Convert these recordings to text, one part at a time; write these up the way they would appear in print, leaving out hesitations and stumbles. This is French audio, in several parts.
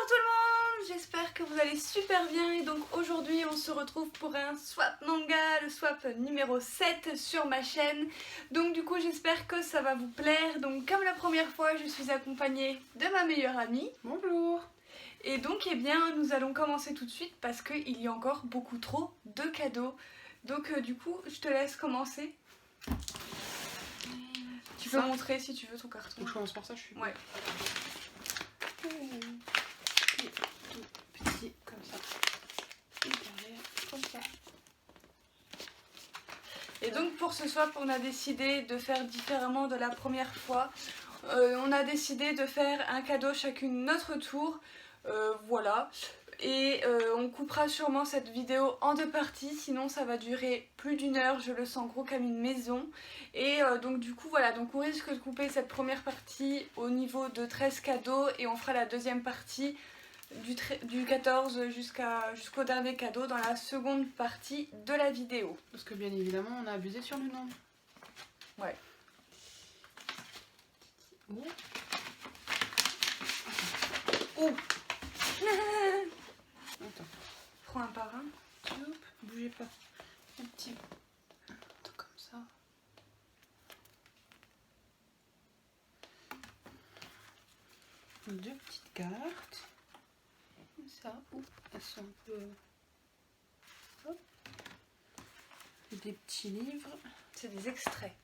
tout le monde, j'espère que vous allez super bien et donc aujourd'hui on se retrouve pour un swap manga, le swap numéro 7 sur ma chaîne. Donc du coup j'espère que ça va vous plaire. Donc comme la première fois je suis accompagnée de ma meilleure amie. Bonjour. Et donc eh bien nous allons commencer tout de suite parce qu'il y a encore beaucoup trop de cadeaux. Donc du coup je te laisse commencer. Tu peux montrer si tu veux ton carton. Donc je commence par ça, je suis. Ouais. Tout petit comme ça. Et derrière, comme ça. Et donc pour ce swap on a décidé de faire différemment de la première fois. On a décidé de faire un cadeau chacune notre tour. Voilà. Et on coupera sûrement cette vidéo en 2 parties, sinon ça va durer plus d'1 heure, je le sens gros comme une maison. Et donc du coup voilà, donc on risque de couper cette première partie au niveau de 13 cadeaux et on fera la deuxième partie du 14 jusqu'au dernier cadeau dans la seconde partie de la vidéo. Parce que bien évidemment on a abusé sur le nombre. Ouais. Oh. Oh. Attends. Prends un par un. Hop, bougez pas. Un petit truc comme ça. Deux petites cartes. Comme ça. Ouh, elles sont un peu. Hop. Des petits livres. C'est des extraits.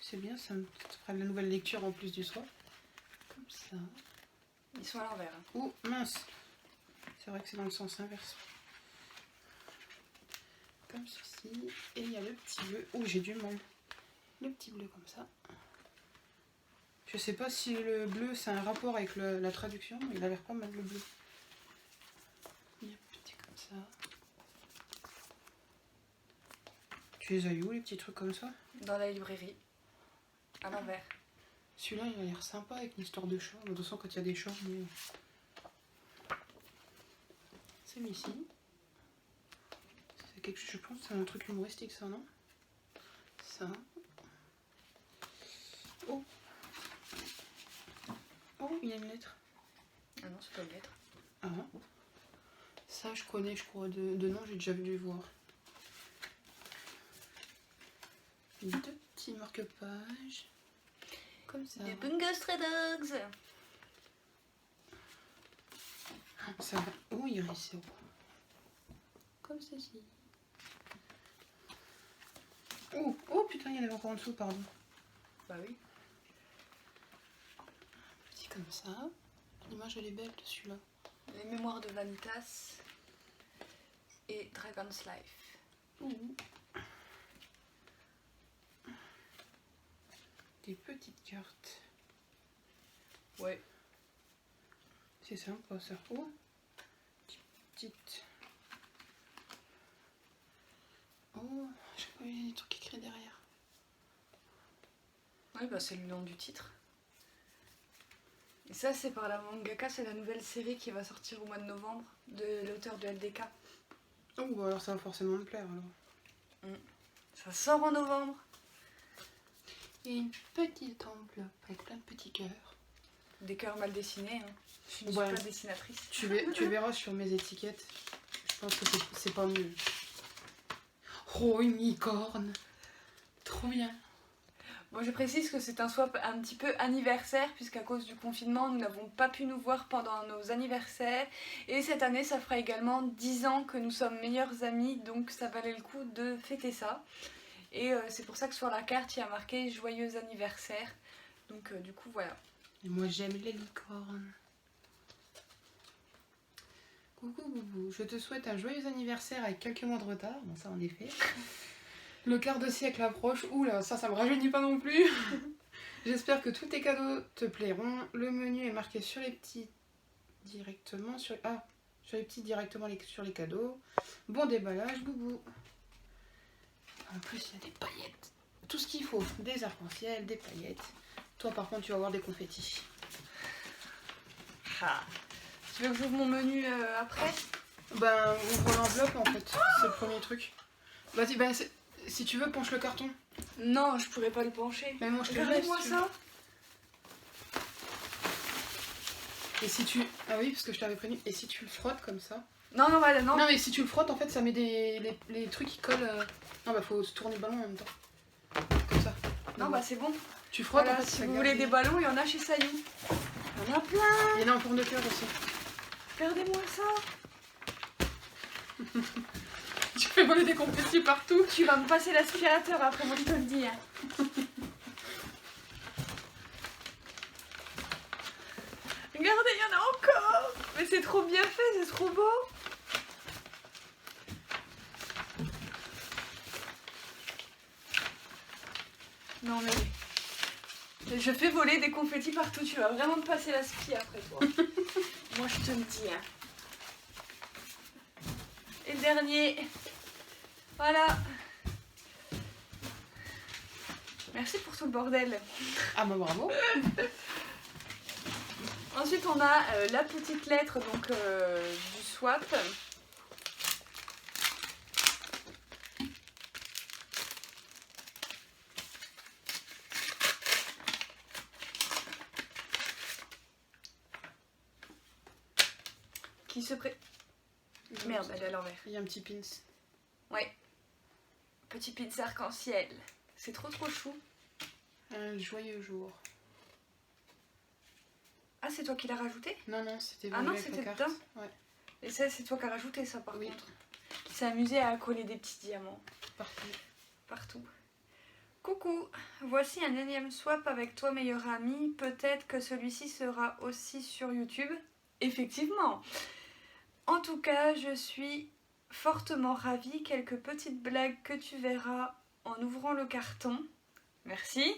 C'est bien, ça me fera de la nouvelle lecture en plus du soir. Comme ça. Ils sont à l'envers. Oh mince. C'est vrai que c'est dans le sens inverse. Comme ceci. Et il y a le petit bleu. Oh, j'ai du mal. Le petit bleu comme ça. Je sais pas si le bleu c'est un rapport avec la traduction, mais il a l'air pas mal le bleu. Il y a un petit comme ça. Tu les as eu où les petits trucs comme ça? Dans la librairie. À l'envers. Celui-là il a l'air sympa avec une histoire de chat. De toute façon quand il y a des chats, mais... Celui-ci. C'est quelque chose, je pense, c'est un truc humoristique ça, non? Ça. Oh. Oh, il y a une lettre. Ah non, c'est pas une lettre. Ah. Ça je connais, je crois, de nom, j'ai déjà dû voir. Deux petits marque-pages. Comme ça. Des Bungo Stray Dogs. Ça va. Oh, il reste. Comme ceci. Oh, oh putain, il y en avait encore en dessous, pardon. Bah oui. Petit comme ça. L'image elle est belle de celui-là. Les mémoires de Vanitas et Dragon's Life. Ouh. Des petites cartes. Ouais. C'est sympa ça. Oh. Petite. Oh, je sais pas, il y a des trucs écrits derrière. Oui, bah c'est le nom du titre. Et ça, c'est par la mangaka, c'est la nouvelle série qui va sortir au mois de novembre de l'auteur de LDK. Oh, bah alors ça va forcément me plaire alors. Ça sort en novembre. Et une petite enveloppe avec plein de petits cœurs. Des cœurs mal dessinés. Hein. Je suis une Ouais. super dessinatrice. Tu verras sur mes étiquettes. Je pense que c'est pas mieux. Oh, une licorne. Trop bien. Bon, je précise que c'est un swap un petit peu anniversaire, puisqu'à cause du confinement, nous n'avons pas pu nous voir pendant nos anniversaires. Et cette année, ça fera également 10 ans que nous sommes meilleurs amis, donc ça valait le coup de fêter ça. Et c'est pour ça que sur la carte, il y a marqué joyeux anniversaire. Donc du coup, voilà. Et moi, j'aime les licornes. Coucou Boubou, je te souhaite un joyeux anniversaire avec quelques mois de retard. Bon, ça en effet. Le quart de siècle approche. Oula, ça me rajeunit pas non plus. J'espère que tous tes cadeaux te plairont. Le menu est marqué sur les petits directement sur les petits directement sur les cadeaux. Bon déballage, Boubou. En plus, il y a des paillettes. Tout ce qu'il faut. Des arcs-en-ciel, des paillettes. Toi, par contre, tu vas avoir des confettis. Ah. Tu veux que j'ouvre mon menu après? Ben, ouvre l'enveloppe en fait. C'est le premier truc. Vas-y, ben, si tu veux, penche le carton. Non, je pourrais pas le pencher. Mais moi, je te Regarde-moi laisse, ça. Et si tu... Ah oui, parce que je t'avais prévenu. Et si tu le frottes comme ça... Non, non, voilà, non. Non, mais si tu le frottes, en fait, ça met les trucs qui collent... Non, bah faut se tourner le ballon en même temps. Comme ça. Non, bah c'est bon. Tu frottes, Voilà, en fait, si ça vous garde voulez des ballons, il y en a chez Sayou. Il y en a plein. Il y en a en forme de cœur aussi. Regardez-moi ça. Tu fais voler des confettis partout. Tu vas me passer l'aspirateur après, moi je te le dis. Hein. Regardez, il y en a encore. Mais c'est trop bien fait, c'est trop beau. Non mais... Je fais voler des confettis partout, tu vas vraiment me passer l'aspi après toi. Moi je te le dis. Hein. Et le dernier. Voilà. Merci pour tout le bordel. Ah bah bravo. Ensuite on a la petite lettre donc du swap. Qui se pré... Merde, elle est à l'envers. Il y a un petit pins. Ouais. Petit pins arc-en-ciel. C'est trop chou. Un joyeux jour. Ah, c'est toi qui l'as rajouté? Non, non, c'était Ah non, avec la c'était carte. dedans. Ouais. Et ça, c'est toi qui as rajouté ça par Oui. contre. Qui s'est amusé à coller des petits diamants Parfait. partout. Coucou, voici un énième swap avec toi meilleur ami. Peut-être que celui-ci sera aussi sur YouTube. Effectivement. En tout cas, je suis fortement ravie. Quelques petites blagues que tu verras en ouvrant le carton. Merci.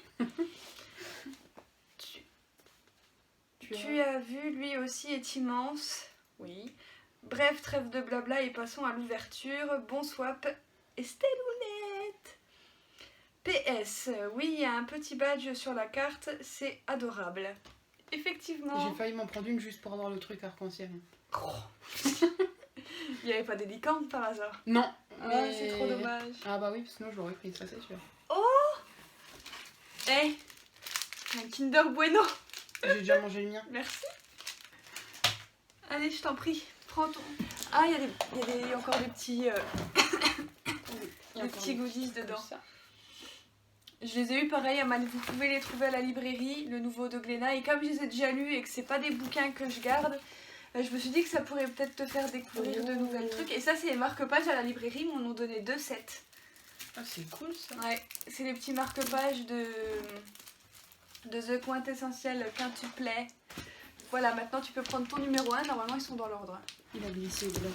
Tu as vu, lui aussi est immense. Oui. Bref, trêve de blabla et passons à l'ouverture. Bon swap, Estelounette. PS, oui, il y a un petit badge sur la carte, c'est adorable. Effectivement. J'ai failli m'en prendre une juste pour avoir le truc arc-en-ciel. Oh. Il n'y avait pas des licornes par hasard? Non. Ah, Mais... c'est trop dommage. Ah bah oui, sinon je l'aurais pris, ça c'est sûr. Eh, un Kinder Bueno. J'ai déjà mangé le mien. Merci. Allez, je t'en prie, prends ton... Ah, il y a encore des petits, Il y a des encore petits des goodies comme dedans. ça. Je les ai eus pareil, vous pouvez les trouver à la librairie, le nouveau de Glénat. Et comme je les ai déjà lus et que c'est pas des bouquins que je garde, je me suis dit que ça pourrait peut-être te faire découvrir de nouvelles trucs. Et ça, c'est les marque-pages à la librairie, ils m'en ont donné 2 sets. Ah, c'est cool ça. Ouais, c'est les petits marque-pages de The Quintessentiel Quintuplet. Voilà, maintenant tu peux prendre ton numéro 1, normalement ils sont dans l'ordre. Il a glissé au dedans.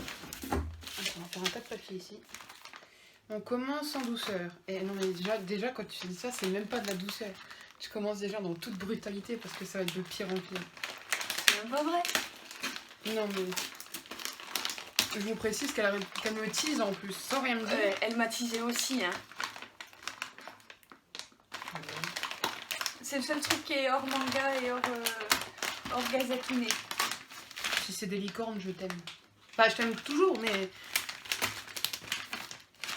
Attends, on va faire un tas de papier ici. On commence en douceur. Et non mais déjà quand tu dis ça, c'est même pas de la douceur. Je commence déjà dans toute brutalité parce que ça va être de pire en pire. C'est même pas vrai. Non mais... Je vous précise qu'elle me tease en plus, sans rien me dire. Elle m'a teasé aussi. Hein. C'est le seul truc qui est hors manga et hors Gazakine. Si c'est des licornes, je t'aime. Enfin, je t'aime toujours, mais...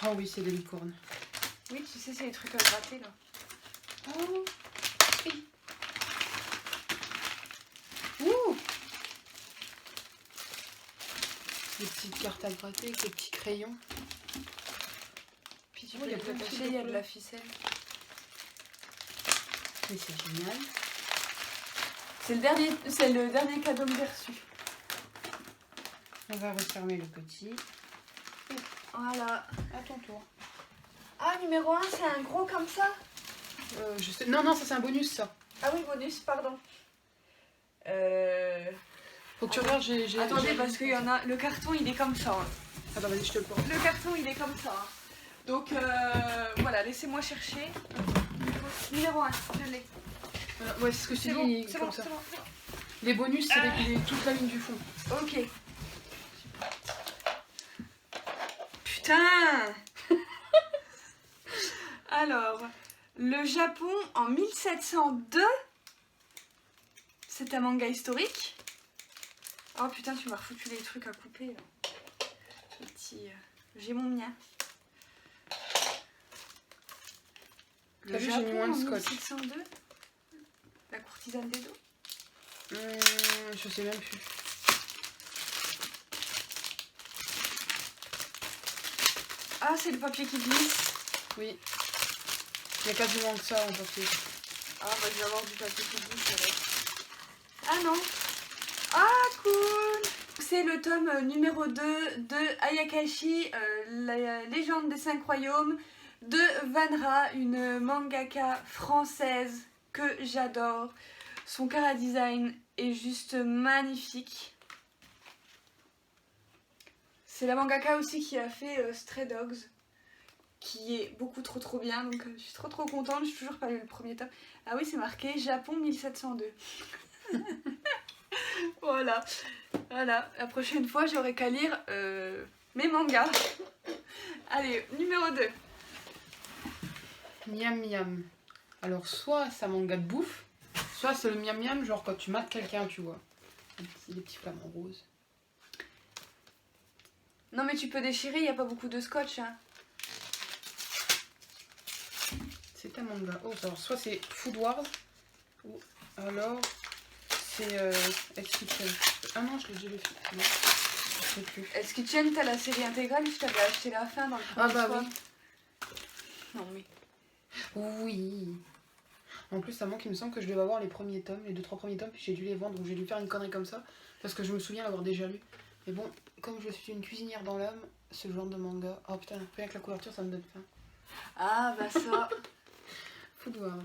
Oh oui, c'est des licornes. Oui, tu sais, c'est les trucs à gratter là. Oh oui. Ouh. Des petites cartes à gratter avec des petits crayons. Puis tu Oh, peux il y a les plein de attacher, trucs il y a de de la ficelle. Mais c'est génial. C'est le dernier cadeau que j'ai reçu. On va refermer le petit. Voilà. À ton tour. Ah, numéro 1, c'est un gros comme ça? Je sais... Non, non, ça c'est un bonus ça. Ah oui, bonus, pardon. Faut que tu regardes, j'ai... Attendez, parce qu'il y en a... Le carton, il est comme ça. Hein. Attends, vas-y, je te le porte. Le carton, il est comme ça. Hein. Donc, voilà, laissez-moi chercher. Numéro 1, je l'ai. Voilà. Ouais, c'est ce que je t'ai C'est dit, bon, il est c'est comme bon, ça. c'est bon. Les bonus, c'est toute la ligne du fond. Ok. Putain. Alors, le Japon en 1702. C'est un manga historique. Oh putain, tu m'as refoutu les trucs à couper là. Petit, j'ai mon mien. T'as vu, j'ai mis moins de scotch. 1702. La courtisane des dos. Je sais même plus. Ah, c'est le papier qui glisse. Oui. Il y a quasiment que ça en papier. Ah, bah je vais avoir du papier qui glisse avec. Ah non. Ah, cool. C'est le tome numéro 2 de Ayakashi, la légende des 5 royaumes, de Vanra, une mangaka française que j'adore. Son chara-design est juste magnifique. C'est la mangaka aussi qui a fait Stray Dogs, qui est beaucoup trop bien, donc je suis trop contente. J'ai toujours pas lu le premier tome. Ah oui, c'est marqué Japon 1702. Voilà, la prochaine fois j'aurai qu'à lire mes mangas. Allez, numéro 2. Miam miam. Alors soit ça manga de bouffe, soit c'est le miam miam genre quand tu mates quelqu'un, tu vois. Les petits flamants roses. Non mais tu peux déchirer, il n'y a pas beaucoup de scotch. Hein. C'est un manga. Oh, alors soit c'est Food Wars, ou alors c'est Hell's Kitchen. Ah non, je l'ai déjà fait. Non, je sais plus. Hell's Kitchen, t'as la série intégrale, je t'avais acheté la fin dans le premier Ah bah soir. oui. Non mais... Oui. En plus, ça manque, il me semble que je devais avoir les premiers tomes, les 2-3 premiers tomes, puis j'ai dû les vendre, ou j'ai dû faire une connerie comme ça, parce que je me souviens l'avoir déjà lu. Mais bon, comme je suis une cuisinière dans l'âme, ce genre de manga... Oh putain, rien que la couverture, ça me donne faim. Ah bah ça... Food Wars.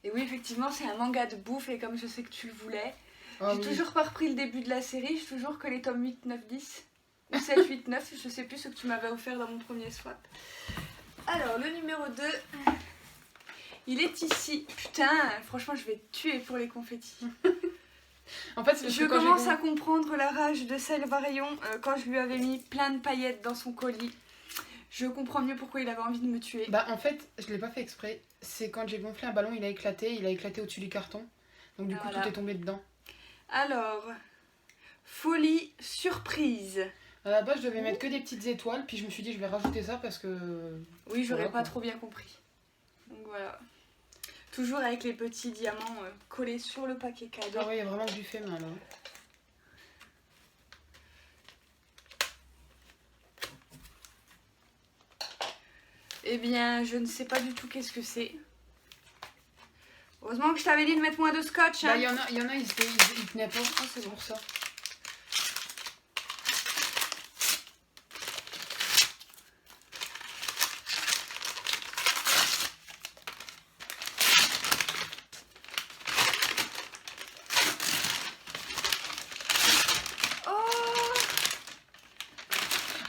Et oui, effectivement, c'est un manga de bouffe, et comme je sais que tu le voulais, Oh, j'ai oui. toujours pas repris le début de la série, j'ai toujours que les tomes 8, 9, 10. Ou 7, 8, 9, je sais plus ce que tu m'avais offert dans mon premier swap. Alors, le numéro 2, il est ici. Putain, franchement, je vais te tuer pour les confettis. En fait, c'est parce Je que quand commence j'ai... à comprendre la rage de Salvarion quand je lui avais mis plein de paillettes dans son colis. Je comprends mieux pourquoi il avait envie de me tuer. Bah en fait, je l'ai pas fait exprès. C'est quand j'ai gonflé un ballon, il a éclaté au-dessus du carton. Donc du coup, Voilà. tout est tombé dedans. Alors, folie surprise. À la base, je devais mettre que des petites étoiles, puis je me suis dit je vais rajouter ça parce que... Oui, j'aurais Voilà, pas quoi. trop bien compris. Donc voilà. Toujours avec les petits diamants collés sur le paquet cadeau. Ah ouais, il y a vraiment du fait main là. Eh bien, je ne sais pas du tout qu'est-ce que c'est. Heureusement que je t'avais dit de mettre moins de scotch. Hein. Bah il y en a, ils tenaient pas. Ah, c'est pour ça.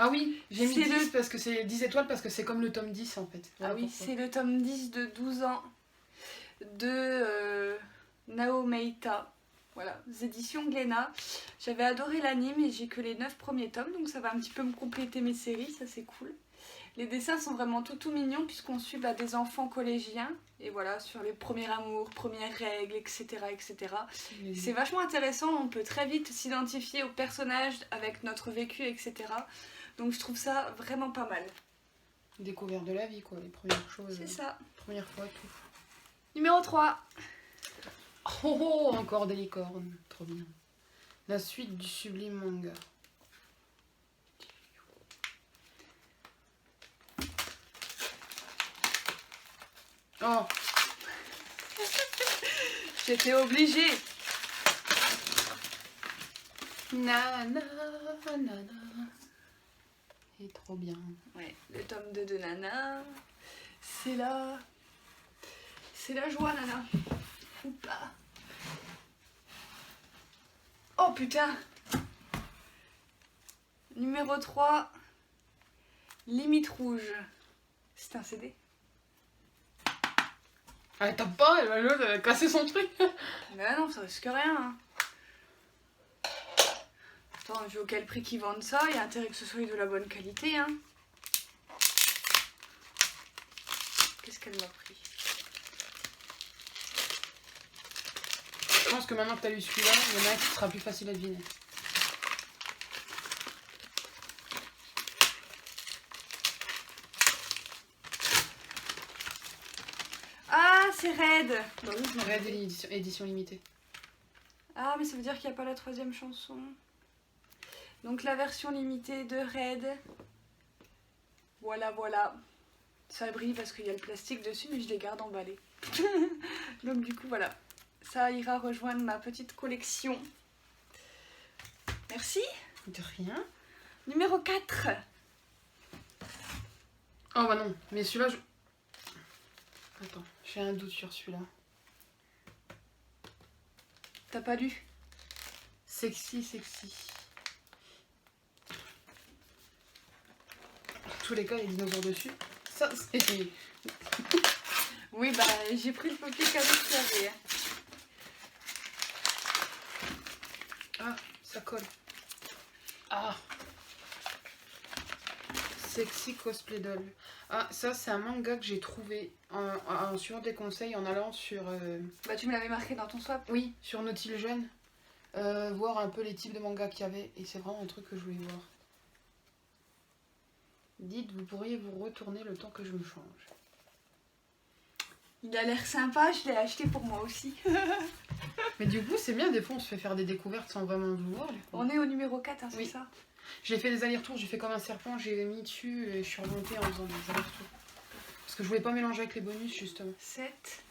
Ah oui, j'ai mis 10 parce que c'est 10 étoiles parce que c'est comme le tome 10 en fait. Voilà Ah oui, pourquoi. c'est le tome 10 de 12 ans de Nao Meita. Voilà, les éditions Glénat. J'avais adoré l'anime et j'ai que les 9 premiers tomes, donc ça va un petit peu me compléter mes séries, ça c'est cool. Les dessins sont vraiment tout mignons puisqu'on suit des enfants collégiens et voilà, sur les premiers amours, premières règles, etc. etc. C'est vachement intéressant, on peut très vite s'identifier aux personnages avec notre vécu, etc. Donc je trouve ça vraiment pas mal. Découverte de la vie quoi, les premières choses. C'est ça. Première fois et tout. Numéro 3. Oh, oh, encore des licornes, trop bien. La suite du sublime manga. Oh, J'étais obligée. nana, nana. Il est trop bien. Ouais, le tome 2 de Nana. C'est là. C'est la joie, Nana. Ou pas. Oh putain. Numéro 3. Limite rouge. C'est un CD. Ah, t'as pas, l'autre elle a cassé son truc. Mais non, ça risque rien. Hein. Attends, vu auquel prix qu'ils vendent ça, il y a intérêt que ce soit de la bonne qualité. Hein. Qu'est-ce qu'elle m'a pris? Je pense que maintenant que t'as lu celui-là, il y en a un qui sera plus facile à deviner. Ah, c'est Red. Red édition limitée. Ah, mais ça veut dire qu'il n'y a pas la 3e chanson. Donc la version limitée de Red. Voilà, voilà. Ça brille parce qu'il y a le plastique dessus, mais je les garde emballés. Donc du coup, voilà. Ça ira rejoindre ma petite collection. Merci. De rien. Numéro 4. Oh bah non, mais celui-là, Attends, j'ai un doute sur celui-là. T'as pas lu? Sexy, sexy. En tous les cas, il y a des dinosaures dessus. Ça, c'est... Oui, bah j'ai pris le papier cadeau que j'avais. Ah, ça colle. Ah. Sexy Cosplay Doll. Ah, ça, c'est un manga que j'ai trouvé en suivant tes conseils, en allant sur... Bah tu me l'avais marqué dans ton swap. Oui, sur Nautil Jeune. Voir un peu les types de mangas qu'il y avait. Et c'est vraiment un truc que je voulais voir. Dites, vous pourriez vous retourner le temps que je me change. Il a l'air sympa, je l'ai acheté pour moi aussi. Mais du coup, c'est bien, des fois on se fait faire des découvertes sans vraiment le vouloir. On est au numéro 4, hein, c'est Oui. ça? J'ai fait des allers-retours, j'ai fait comme un serpent, j'ai mis dessus et je suis remontée en faisant des allers-retours. Parce que je voulais pas mélanger avec les bonus justement. 7.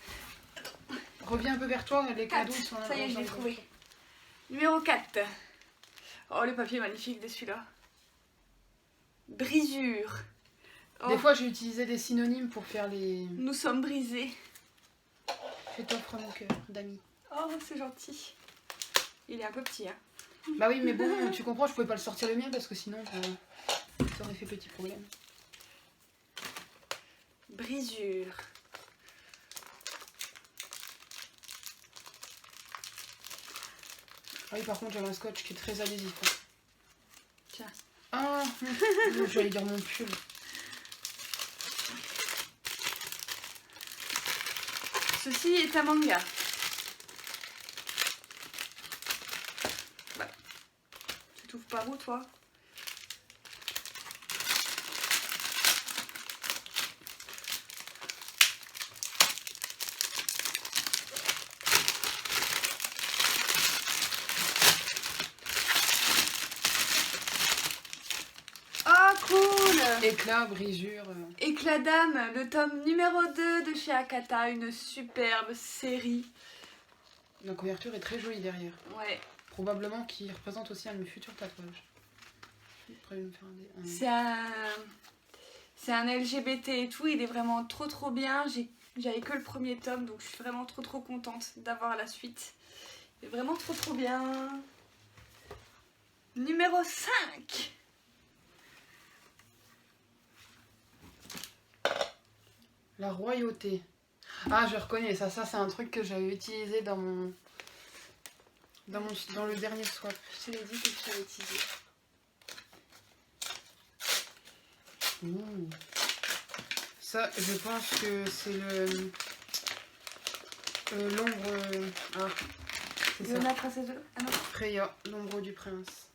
Reviens un peu vers toi, les 4. cadeaux ils sont Ça y est, je l'ai trouvé. Numéro 4. Oh, le papier est magnifique de celui-là. Brisure. Oh, Des fois j'ai utilisé des synonymes pour faire les... nous sommes brisés. Je t'offre mon cœur d'amis. Oh, c'est gentil. Il est un peu petit, hein. Bah oui, mais bon, tu comprends, je pouvais pas le sortir le mien parce que sinon ça aurait fait petit problème. Brisure. Ah oui, par contre, j'avais un scotch qui est très adhésif. Hein. Tiens. Ah, j'allais dire mon pull. Ceci est un manga. Bah. Tu t'ouvres par où, toi? Ah, cool! Éclat, brisure. Éclat d'âme, le tome numéro 2 de chez Akata, une superbe série. La couverture est très jolie derrière. Ouais. Probablement qui représente aussi un de mes futurs tatouages. Je suis prête à me faire C'est un LGBT et tout, il est vraiment trop bien. J'avais que le premier tome, donc je suis vraiment trop contente d'avoir la suite. Il est vraiment trop bien. Numéro 5. La royauté. Ah, je reconnais ça. Ça, c'est un truc que j'avais utilisé dans le dernier swap. Je te l'ai dit que je t'avais utilisé. Ouh. Ça, je pense que c'est l'ombre... ah, c'est ça. Léona, princesse de l'eau. Ah non. Freya, l'ombre du prince.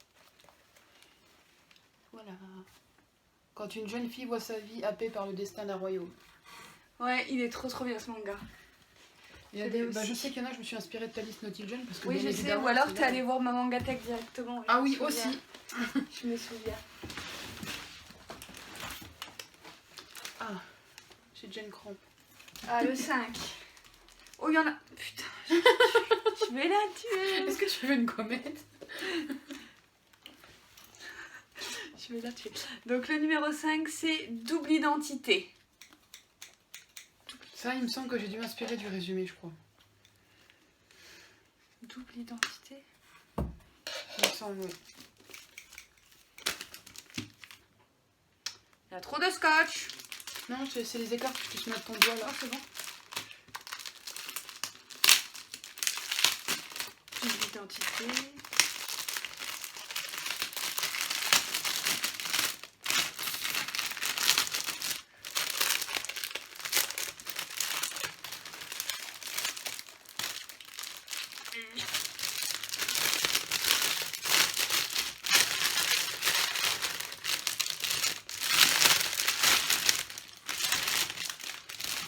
Voilà. Quand une jeune fille voit sa vie happée par le destin d'un royaume. Ouais, il est trop bien ce manga. Il y a je sais qu'il y en a, je me suis inspirée de Thalys Nautil Jeune parce que Oui, bien je sais, évidemment, ou alors c'est t'es là. allé voir ma Mangatech directement. Ah oui, Je me souviens. aussi. Je me souviens. Ah, j'ai déjà une crampe. Ah, le 5. Oh, il y en a. Putain, je vais la tuer. Est-ce que tu veux une comète? Je vais la tuer. Donc, le numéro 5, c'est Double Identité. Ça, il me semble que j'ai dû m'inspirer du résumé, je crois. Double Identité. Il me semble, oui. Il y a trop de scotch. Non, c'est les écarts que tu puisses mettre ton doigt là. Oh, c'est bon. Double Identité.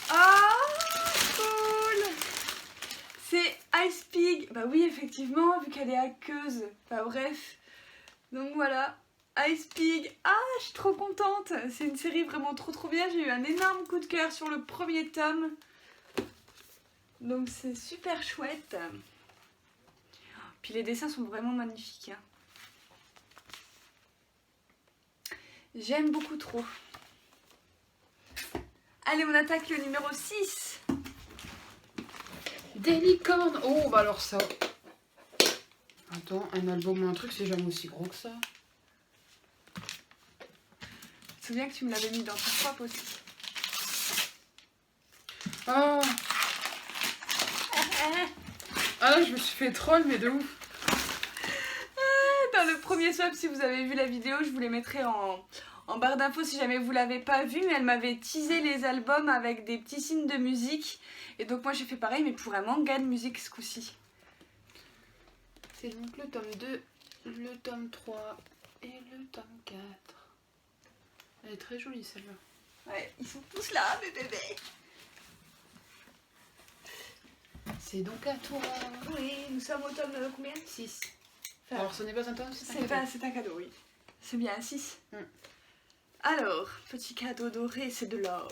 Ah, cool. C'est Ice Pig. Bah oui, effectivement, qu'elle est aqueuse. Enfin bref. Donc voilà. Ice Pig. Ah, je suis trop contente. C'est une série vraiment trop bien. J'ai eu un énorme coup de cœur sur le premier tome. Donc c'est super chouette. Puis les dessins sont vraiment magnifiques. Hein. J'aime beaucoup trop. Allez, on attaque le numéro 6. Des licornes. Oh, bah alors ça. Attends, un album ou un truc, c'est jamais aussi gros que ça. Je me souviens que tu me l'avais mis dans ton swap aussi. Ah. Ah là, je me suis fait troll, mais de ouf. Dans le premier swap, si vous avez vu la vidéo, je vous les mettrai en barre d'infos si jamais vous l'avez pas vu. Mais elle m'avait teasé les albums avec des petits signes de musique. Et donc moi j'ai fait pareil, mais pour un manga de musique ce coup-ci. C'est donc le tome 2, le tome 3 et le tome 4. Elle est très jolie celle-là. Ouais, ils sont tous là, mes bébés. C'est donc à toi. Oui, nous sommes au tome combien 6. Enfin, Alors ce n'est pas un tome, c'est un cadeau. C'est un cadeau, oui. C'est bien un 6. Mm. Alors, petit cadeau doré, c'est de l'or.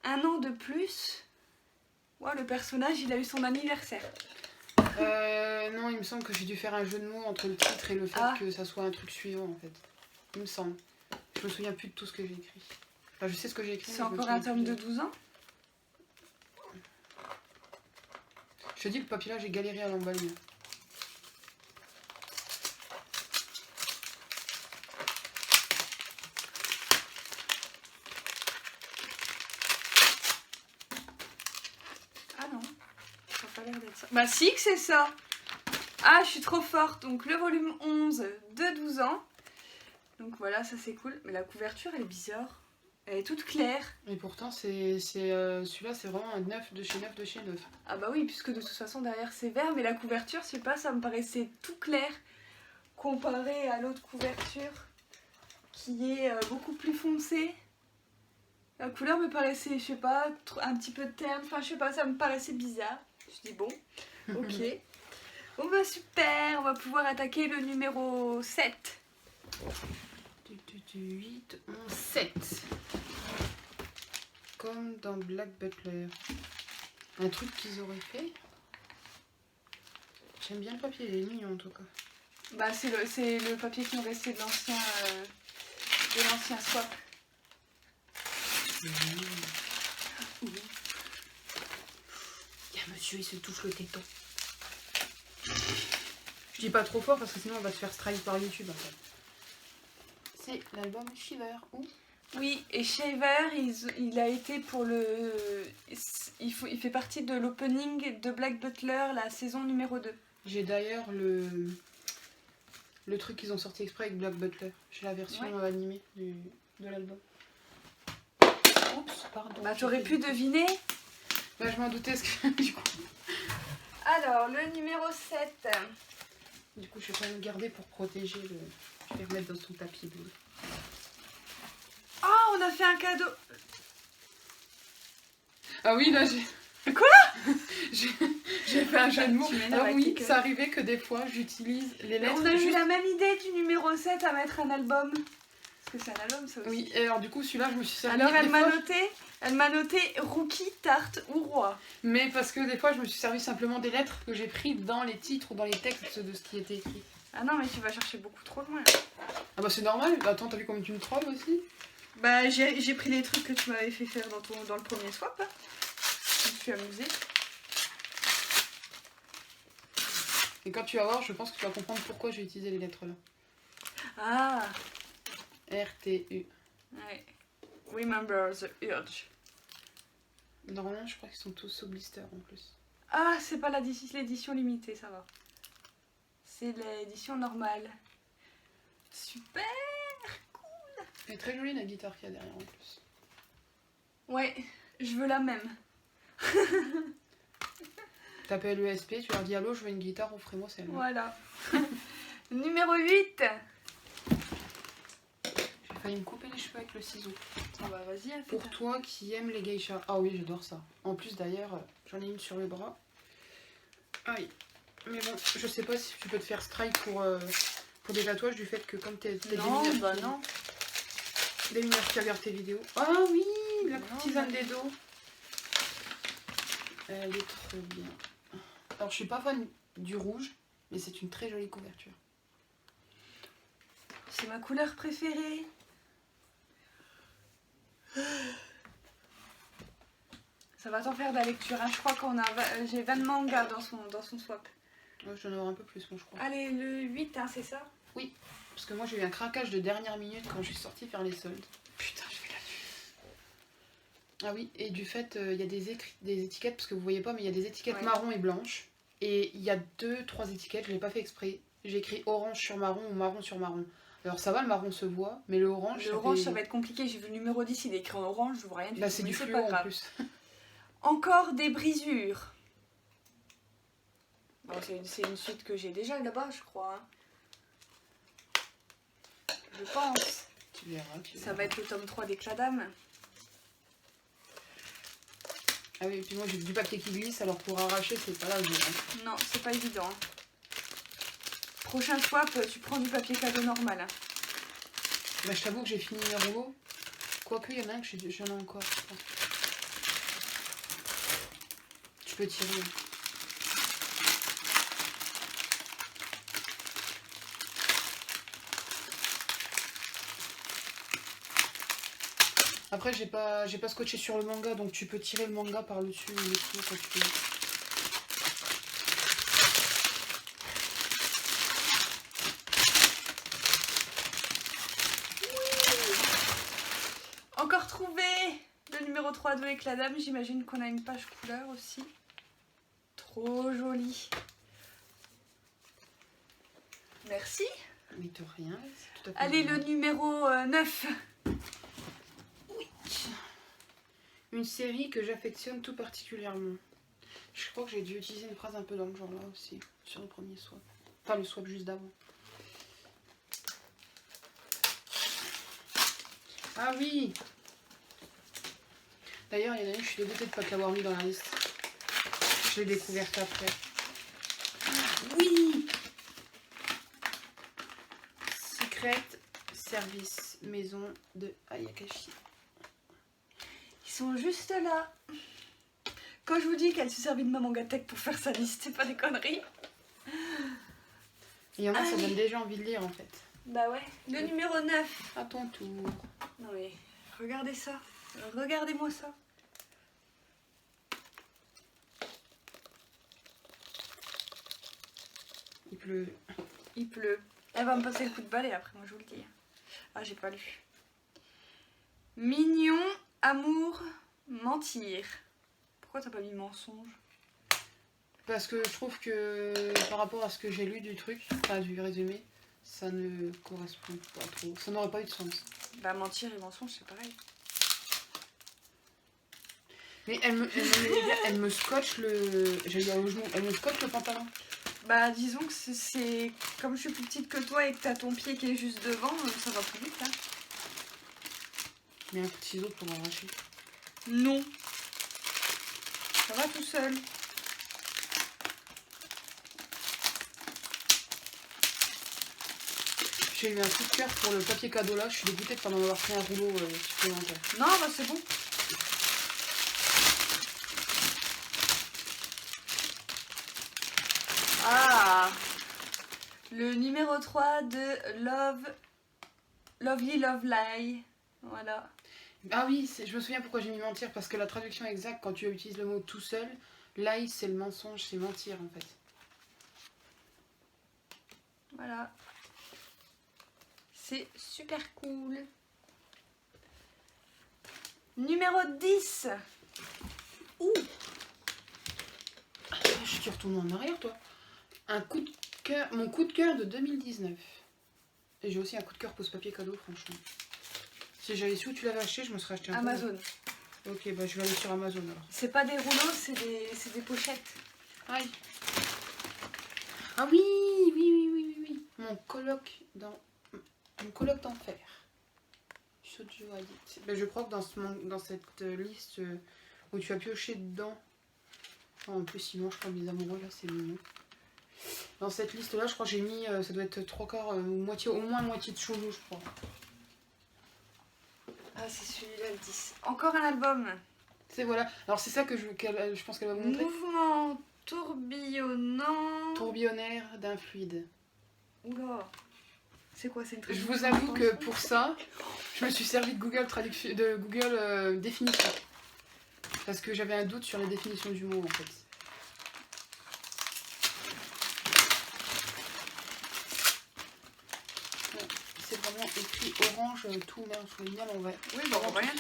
Un an de plus. Ouais, le personnage, il a eu son anniversaire. Non, il me semble que j'ai dû faire un jeu de mots entre le titre et le fait que ça soit un truc suivant en fait. Il me semble. Je me souviens plus de tout ce que j'ai écrit. Enfin, je sais ce que j'ai écrit. C'est encore un tome de 12 ans. Je te dis, le papier là, j'ai galéré à l'emballer. Ah non, ça n'a pas l'air d'être ça. Bah si que c'est ça. Ah, je suis trop forte. Donc le volume 11 de 12 ans. Donc voilà, ça c'est cool. Mais la couverture, elle est bizarre. Elle est toute claire. Et pourtant, celui-là, c'est vraiment un 9 de chez 9 de chez 9. Ah bah oui, puisque de toute façon derrière c'est vert. Mais la couverture, je sais pas, ça me paraissait tout clair. Comparé à l'autre couverture qui est beaucoup plus foncée. La couleur me paraissait, je sais pas, un petit peu terne. Enfin, je sais pas, ça me paraissait bizarre. Je dis bon, ok. Bon bah super, on va pouvoir attaquer le numéro 7. 8, 11, 7. Comme dans Black Butler. Un truc qu'ils auraient fait. J'aime bien le papier, il est mignon en tout cas. Bah c'est le papier qui nous restait de l'ancien swap. Il y a un monsieur, il se touche le téton. Je dis pas trop fort parce que sinon on va se faire strike par YouTube après. C'est l'album Shiver ou Oui, et Shaver, il a été pour le... Il fait partie de l'opening de Black Butler, la saison numéro 2. J'ai d'ailleurs le truc qu'ils ont sorti exprès avec Black Butler. J'ai la version animée de l'album. Oups, pardon. Bah t'aurais pu deviner. Bah je m'en doutais ce que du coup. Alors, le numéro 7. Du coup, je vais quand même le garder pour protéger le... Je vais remettre dans son tapis bleu. Ah, on a fait un cadeau. Ah oui, là j'ai... Quoi? J'ai fait un jeu de mots. Ah oui, ça arrivait que des fois j'utilise les lettres. On a eu la même idée du numéro 7 à mettre un album. Parce que c'est un album ça aussi. Oui, et alors du coup celui-là je me suis servi... Alors elle m'a noté Rookie, Tarte ou Roi. Mais parce que des fois je me suis servi simplement des lettres que j'ai prises dans les titres ou dans les textes de ce qui était écrit. Ah non mais tu vas chercher beaucoup trop loin. Ah bah c'est normal, attends t'as vu comme tu me trolles aussi? Bah j'ai pris les trucs que tu m'avais fait faire dans le premier swap. Je me suis amusée. Et quand tu vas voir, je pense que tu vas comprendre pourquoi j'ai utilisé les lettres là. Ah R-T-U. ouais. Remember the urge. Normalement je crois qu'ils sont tous sous blister en plus. Ah c'est pas l'édition limitée, ça va. C'est l'édition normale. Super. Elle est très jolie la guitare qu'il y a derrière en plus. Ouais, je veux la même. T'appelles l'ESP, tu leur dis allô, je veux une guitare, offrez-moi celle-là. Voilà. Numéro 8. J'ai failli me couper les cheveux avec le ciseau. Ah bah vas-y, fais Pour toi qui aimes les geishas. Ah oui, j'adore ça. En plus d'ailleurs, j'en ai une sur le bras. Aïe. Mais bon, je sais pas si tu peux te faire strike pour des tatouages du fait que comme t'es des Non, mineurs bah non. des mineurs qui regardent tes vidéos. Ah oui, la Non, courtisane non. des dos. Elle est trop bien. Alors je suis pas fan du rouge, mais c'est une très jolie couverture. C'est ma couleur préférée. Ça va t'en faire de la lecture, hein. Je crois qu'on a j'ai 20 mangas dans son swap. Ouais, je vais en avoir un peu plus, moi je crois. Allez, le 8, hein, c'est ça? Oui, parce que moi j'ai eu un craquage de dernière minute quand je suis sortie faire les soldes. Putain, je vais la tuer. Ah oui, et du fait, il y a des étiquettes, parce que vous voyez pas, mais il y a des étiquettes Ouais. marron et blanches. Et il y a 2-3 étiquettes, je l'ai pas fait exprès. J'ai écrit orange sur marron ou marron sur marron. Alors ça va, le marron se voit, mais le orange, Le orange, ça va être compliqué. J'ai vu le numéro 10, il est écrit en orange, je vois rien du Bah tout. c'est Mais du c'est fluo pas en grave. plus. Encore des brisures. Bon, c'est une suite que j'ai déjà là-bas, je crois. Hein. Je pense. Tu verras, Ça va être le tome 3 d'Éclat d'âme. Ah oui, et puis moi j'ai du papier qui glisse, alors pour arracher, c'est pas la joie. Hein. Non, c'est pas évident. Hein. Prochain swap, tu prends du papier cadeau normal. Hein. Bah je t'avoue que j'ai fini mes rouleaux. Quoique, il y en a un que j'en ai encore. Je pense. Tu peux tirer. Après, j'ai pas scotché sur le manga, donc tu peux tirer le manga par le dessus ou le dessous quand tu veux. Encore trouvé le numéro 3 de Éclat d'âme. J'imagine qu'on a une page couleur aussi. Trop jolie. Merci. Mais de rien, c'est tout à fait Allez, le normal. numéro 9. Une série que j'affectionne tout particulièrement. Je crois que j'ai dû utiliser une phrase un peu dans le genre là aussi, sur le premier swap. Enfin, le swap juste d'avant. Ah oui! D'ailleurs, il y en a une, je suis dégoûtée de ne pas te l'avoir mis dans la liste. Je l'ai découverte après. Oui! Secret Service Maison de Ayakashi. Ils sont juste là. Quand je vous dis qu'elle s'est servie de ma mangatech pour faire sa liste, c'est pas des conneries. Il y en a, ça donne déjà envie de lire en fait. Bah ouais. Le numéro 9. À ton tour. Non mais, regardez ça. Regardez-moi ça. Il pleut. Il pleut. Elle va me passer le coup de balai après, moi je vous le dis. Ah, j'ai pas lu. Mignon, amour, mentir. Pourquoi t'as pas mis mensonge? Parce que je trouve que par rapport à ce que j'ai lu du truc, enfin du résumé, ça ne correspond pas trop. Ça n'aurait pas eu de sens. Bah mentir et mensonge c'est pareil. Mais elle me scotche le. J'ai eu au genou. Elle me scotche le pantalon. Bah disons que c'est... Comme je suis plus petite que toi et que t'as ton pied qui est juste devant, ça va plus vite hein. Mais un coup de ciseau pour arracher. Non. Ça va tout seul. J'ai eu un coup de cœur pour le papier cadeau là. Je suis dégoûtée de pas en avoir pris un rouleau supplémentaire. Non, bah c'est bon. Ah, le numéro 3 de Lovely Love Lie. Voilà. Ah oui, je me souviens pourquoi j'ai mis mentir. Parce que la traduction exacte, quand tu utilises le mot tout seul, lie c'est le mensonge, c'est mentir en fait. Voilà. C'est super cool. Numéro 10. Ouh. Je suis retournée en arrière toi. Un coup de cœur, mon coup de cœur de 2019. Et j'ai aussi un coup de cœur pose-papier cadeau, franchement. Si j'avais su où tu l'avais acheté, je me serais acheté un Amazon. peu. Ok, bah je vais aller sur Amazon alors. C'est pas des rouleaux, c'est des pochettes. Aïe. Ah oui, oui, oui, oui, oui, oui. Mon coloc d'enfer. Shoujo Addict. Ben, je crois que dans cette liste où tu as pioché dedans. Oh, en plus, il mange comme les amoureux là, c'est mignon. Dans cette liste-là, je crois que j'ai mis, ça doit être 3/4, moitié, au moins moitié de shoujo, je crois. Ah, c'est celui-là le 10. Encore un album. C'est voilà. Alors c'est ça que je pense qu'elle va vous montrer. Mouvement tourbillonnant. Tourbillonnaire d'un fluide. Oula. C'est quoi, c'est une Je traduction? vous avoue que pour ça, je me suis servi de Google Traduction, de Google définition. Parce que j'avais un doute sur la définition du mot en fait. C'est vraiment écrit orange, tout, merde, je l'ai mis à l'envers. Oui, bon, on voit rien.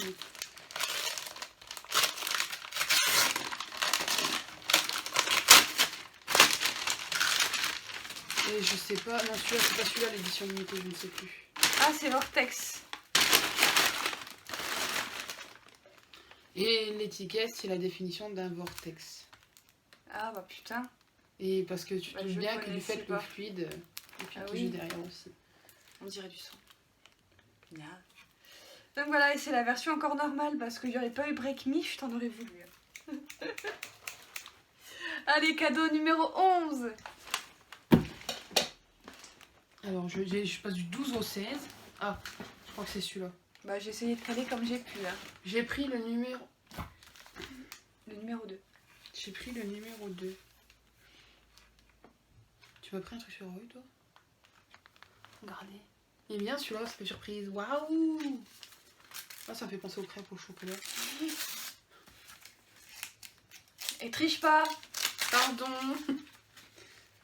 Et je sais pas, non celui-là, c'est pas celui-là l'édition limitée, je ne sais plus. Ah, c'est Vortex. Et l'étiquette, c'est la définition d'un vortex. Ah bah putain. Et parce que tu te doutes bien que du fait pas. le fluide, Ah que oui. j'ai derrière aussi. On dirait du sang. Bien. Donc voilà, et c'est la version encore normale parce qu'il n'y aurait pas eu Break Me, je t'en aurais voulu. Allez, cadeau numéro 11. Alors, je passe du 12 au 16. Ah, je crois que c'est celui-là. Bah j'ai essayé de caler comme j'ai pu. Hein. J'ai pris le numéro... Le numéro 2. J'ai pris le numéro 2. Tu m'as pris un truc sur Roy, toi? Regardez. Il est bien celui-là, ça fait surprise. Waouh! Ah, ça me fait penser aux crêpes au chocolat. Et triche pas. Pardon.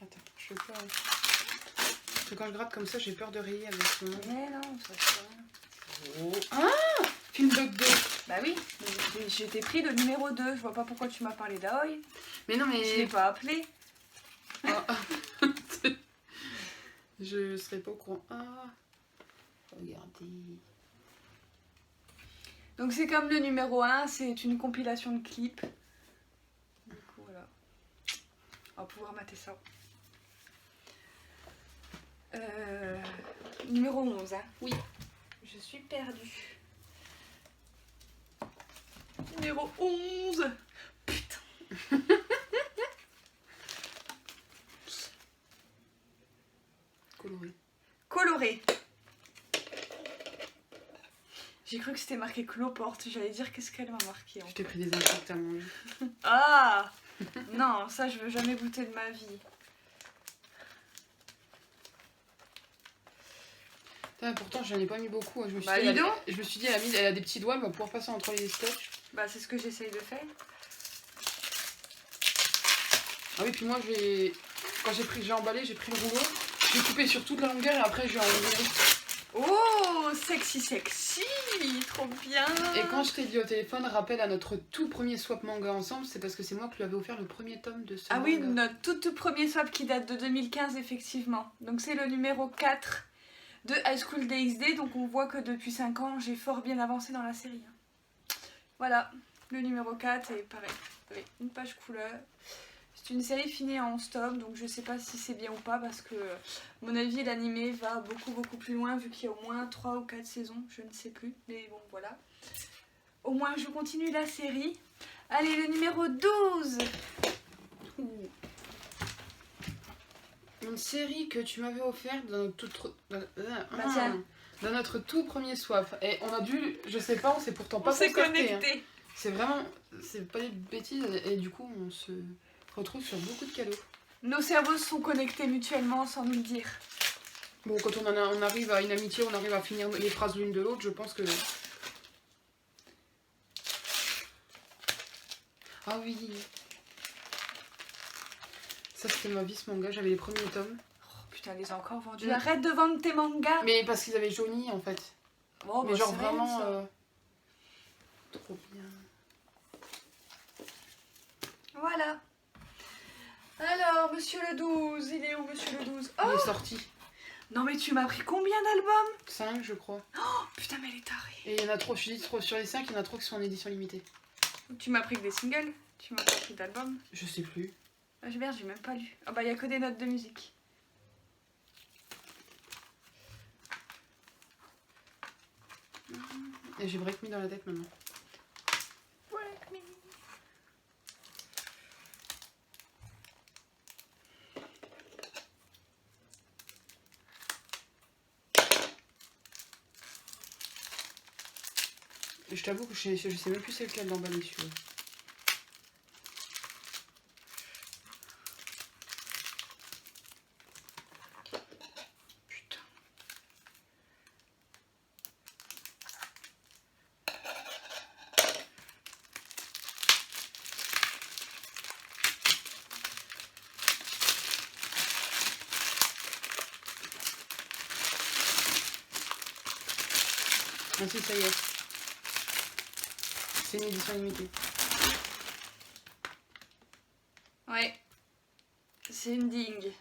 Attends, je sais pas. Parce que quand je gratte comme ça, j'ai peur de rayer avec ce nom. Mais non, ça fait rien. Oh. Ah! Film Dog 2. Bah oui, mais je t'ai pris le numéro 2. Je vois pas pourquoi tu m'as parlé d'Aoi. Mais non, mais... Je l'ai pas appelé. Ah. Je serais pas au courant. Ah. Regardez. Donc c'est comme le numéro 1, c'est une compilation de clips. Du coup voilà. On va pouvoir mater ça. Numéro 11, hein. Oui. Je suis perdue. Numéro 11. Putain. Coloré. Coloré. J'ai cru que c'était marqué Cloporte. J'allais dire qu'est-ce qu'elle m'a marqué. Je t'ai pris des insectes à manger. Ah non, ça je veux jamais goûter de ma vie. Putain, pourtant, j'en ai pas mis beaucoup. Je me suis Bah, dit, dis donc. je me suis dit, elle a des petits doigts, elle va pouvoir passer entre les scotch. Bah c'est ce que j'essaye de faire. Ah oui, puis moi, quand j'ai emballé, j'ai pris le rouleau, j'ai coupé sur toute la longueur et après j'ai enlevé. Oh, sexy, sexy, trop bien. Et quand je t'ai dit au téléphone, rappel à notre tout premier swap manga ensemble, c'est parce que c'est moi qui lui avais offert le premier tome de ce Ah manga. oui, notre tout premier swap qui date de 2015, effectivement. Donc c'est le numéro 4 de High School DxD. Donc on voit que depuis 5 ans, j'ai fort bien avancé dans la série. Voilà, le numéro 4 est pareil, avec une page couleur. C'est une série finie en 11 tomes, donc je sais pas si c'est bien ou pas parce que, à mon avis, l'animé va beaucoup plus loin vu qu'il y a au moins 3 ou 4 saisons, je ne sais plus, mais bon, voilà. Au moins, je continue la série. Allez, le numéro 12. Une série que tu m'avais offerte dans notre tout premier swap. Et on a dû, je sais pas, on s'est pourtant pas On s'est concerté, connecté. hein. C'est vraiment, c'est pas des bêtises et du coup on se retrouve sur beaucoup de cadeaux. Nos cerveaux se sont connectés mutuellement sans nous le dire. Bon, quand on arrive à une amitié, on arrive à finir les phrases l'une de l'autre, je pense que... Ah oui. Ça c'était ma vie ce manga, j'avais les premiers tomes. Oh putain, elle les a encore vendus. Arrête de vendre tes mangas. Mais parce qu'ils avaient jauni en fait. Oh, mais bah, genre c'est rien, vraiment... ça. Trop bien. Voilà. Alors, monsieur le 12, il est où monsieur le 12? Il Oh est sorti. non mais tu m'as pris combien d'albums? 5 je crois. Oh putain mais elle est tarée. Et il y en a trop, je dis trop sur les 5, il y en a trop qui sont en édition limitée. Tu m'as pris que des singles? Tu m'as pas pris d'albums? Je sais plus. Ah, j'ai même pas lu. Ah bah il y a que des notes de musique. Et j'ai Break Me dans la tête maintenant. Break me. Je t'avoue que je sais même plus c'est lequel d'emballer celui-là. Putain. Ah si, ça y est. C'est une édition limitée. Ouais. C'est une dingue.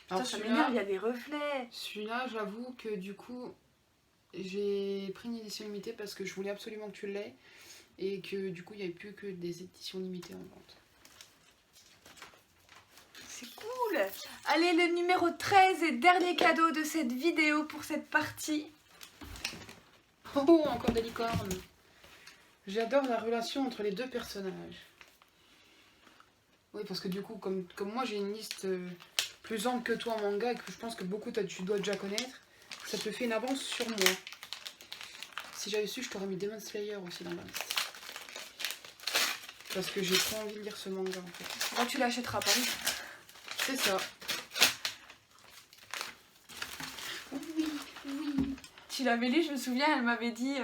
Alors Putain, ça m'énerve, il y a des reflets. celui-là, j'avoue que du coup, j'ai pris une édition limitée parce que je voulais absolument que tu l'aies. Et que du coup, il n'y avait plus que des éditions limitées en vente. C'est cool. Allez, le numéro 13 et dernier cadeau de cette vidéo pour cette partie. Oh, encore des licornes. J'adore la relation entre les deux personnages. Oui, parce que du coup, comme moi j'ai une liste plus ample que toi en manga et que je pense que beaucoup tu dois déjà connaître, ça te fait une avance sur moi. Si j'avais su, je t'aurais mis Demon Slayer aussi dans la liste. Parce que j'ai trop envie de lire ce manga en fait. Bon, tu l'achèteras pas. C'est ça. Oui, oui. Tu l'avais lu, je me souviens, elle m'avait dit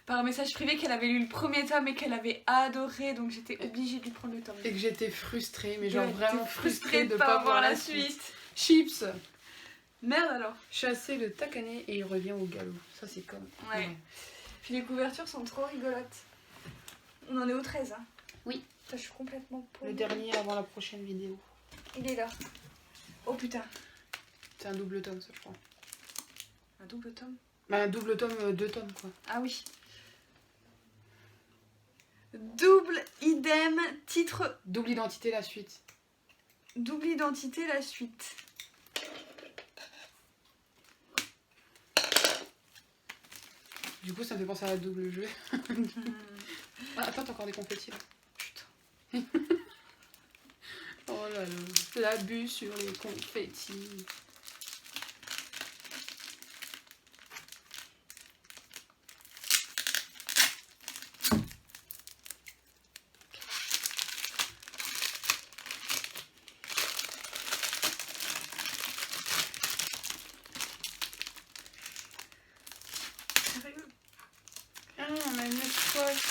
par un message privé qu'elle avait lu le premier tome et qu'elle avait adoré, donc j'étais obligée de lui prendre le tome. Et que j'étais frustrée, mais genre vraiment frustrée de pas pas voir voir la suite. Chips. Merde alors. Chasser le Takane et il revient au galop. Ça c'est comme... Ouais. Puis les couvertures sont trop rigolotes. On en est au 13, hein. Oui. Ça, je suis complètement paumée. Le dernier avant la prochaine vidéo. Il est là. Oh putain. C'est un double tome ça je crois. Un double tome. Bah un double tome, 2 tomes quoi. Ah oui. Double idem, titre. Double identité la suite. Double identité, la suite. Du coup ça me fait penser à la double jeu. Ah, attends, t'as encore des confettis là. Putain. Oh là là. L'abus sur les confettis. Ah, on a une poche.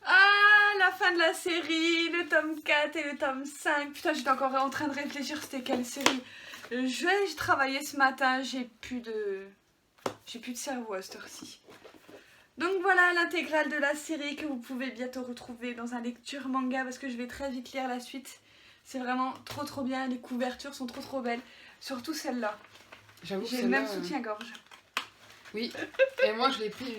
Ah, la fin de la série, le tome 4 et le tome 5. Putain, j'étais encore en train de réfléchir, c'était quelle série. Je travaillais ce matin, j'ai plus de cerveau à cette heure-ci. Donc voilà l'intégrale de la série que vous pouvez bientôt retrouver dans un lecture manga parce que je vais très vite lire la suite. C'est vraiment trop bien, les couvertures sont trop belles. Surtout celle-là. J'avoue que J'ai le même soutien-gorge. Oui, et moi je l'ai pris,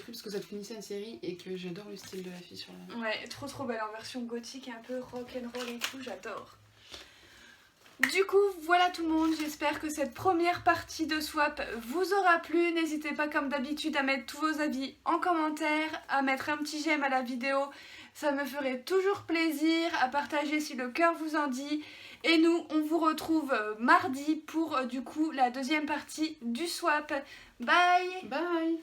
parce que ça finissait une série et que j'adore le style de la fille sur la... Ouais, trop belle en version gothique, un peu rock'n'roll et tout, j'adore. Du coup, voilà tout le monde, j'espère que cette première partie de Swap vous aura plu. N'hésitez pas comme d'habitude à mettre tous vos avis en commentaire, à mettre un petit j'aime à la vidéo, ça me ferait toujours plaisir, à partager si le cœur vous en dit. Et nous, on vous retrouve mardi pour du coup la deuxième partie du Swap. Bye! Bye!